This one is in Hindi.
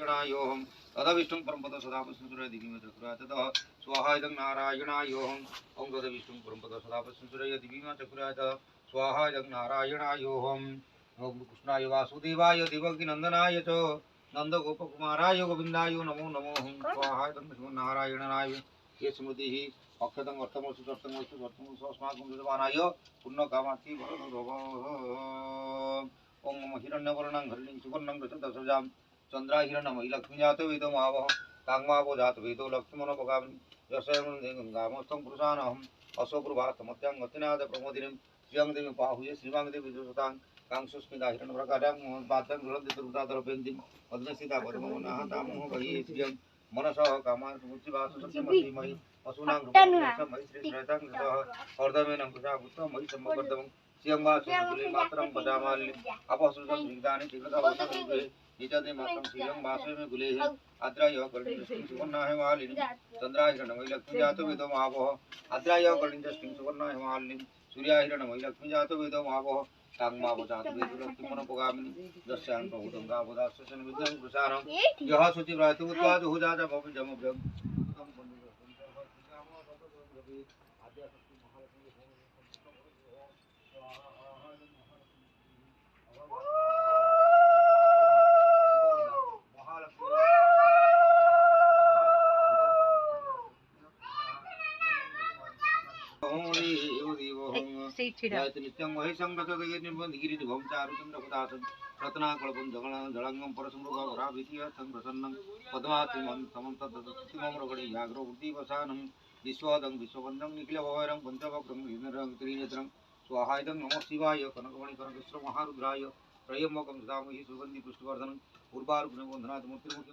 नारायणायोऽहं तदविष्णुं परमपदं सदा पश्यन्ति दिव्यं चक्राय ततः स्वाहा इदं नारायणायोऽहं ॐ तदविष्णुं परमपदं सदा पश्यन्ति दिव्यं चक्राय ततः स्वाहा इदं नारायणायोऽहं ॐ कृष्णाय वासुदेवाय देवकीनन्दनाय च नन्दगोपकुमाराय गोविन्दाय नमो नमो स्वाहा इदं नारायणाय ये स्मृतिः अक्षतं अर्थमस्तु सत्यमस्तु सत्यमस्तु अस्माकं विद्वानाय पुण्यकामार्थी ओम नमः हिरण्यवर्णं हरिणीं सुवर्णं रजतसजां चन्द्राहिरणमयि लक्ष्मीजातो वेदो मावः काङ्मावो जातो वेदो लक्ष्मणोपगामिनी यशयं गङ्गामस्तं पुरुषानहम् अशोप्रभातमत्यां गतिनाथ प्रमोदिनीं श्रियं देवीं पाहुये श्रीवाङ्देवी दुसतां कांसुस्मिता हिरण्यप्रकारां पात्रं गृहन्दितरुदाधरपेन्दिं पद्मसीता पद्ममोनाः तामोह बहिः श्रियं मनसः कामार्थमुच्चिवासु सत्यमतिमयि असुनां मयि श्रीश्रयतां कृतः अर्धमेनं कृशापुत्रं मयि सम्मवर्धवं श्रियंवासुले मातरं पदामालिनीं अपसृतं श्रीदानि तीव्रतावसरे निजदे मातरं श्रियं वासवे में गुले आद्राय कर्णिजस्टिं सुवर्णाः मालिनीं चन्द्राहिरणमयि लक्ष्मीजातो वेदो मावः आद्राय कर्णिजस्टिं सुवर्णाः मालिनीं सूर्याहिरणमयि लक्ष्मीजातो वेदो मावः ताङ्मावो जातो वेदो लक्ष्मणोपगामिनी दस्यान् प्रभुतं गावदास्यन् विद्यं कृशानं यः शुचिव्रतो उत्वादो जाता भवजमभ्यं नित्यं वै संगतगिरिनिभं चारुचन्द्रपदासं रत्नाकल्पं जलंगं परसमृगवराभितीर्थं प्रसन्नं पद्मात्मं समं तद्दतिममृगणि व्याघ्रवृत्तिवसानं विश्वदं विश्ववन्दं निखिलभवैरं पञ्चवक्रं विनरं त्रिनेत्रं स्वाहायदं नमः शिवाय कनकमणिकरकृष्णमहारुद्राय त्रयम्बकं सदामहि सुगन्धिपुष्टिवर्धनं उर्वारुकवन्दनाथ मूर्तिमुख्य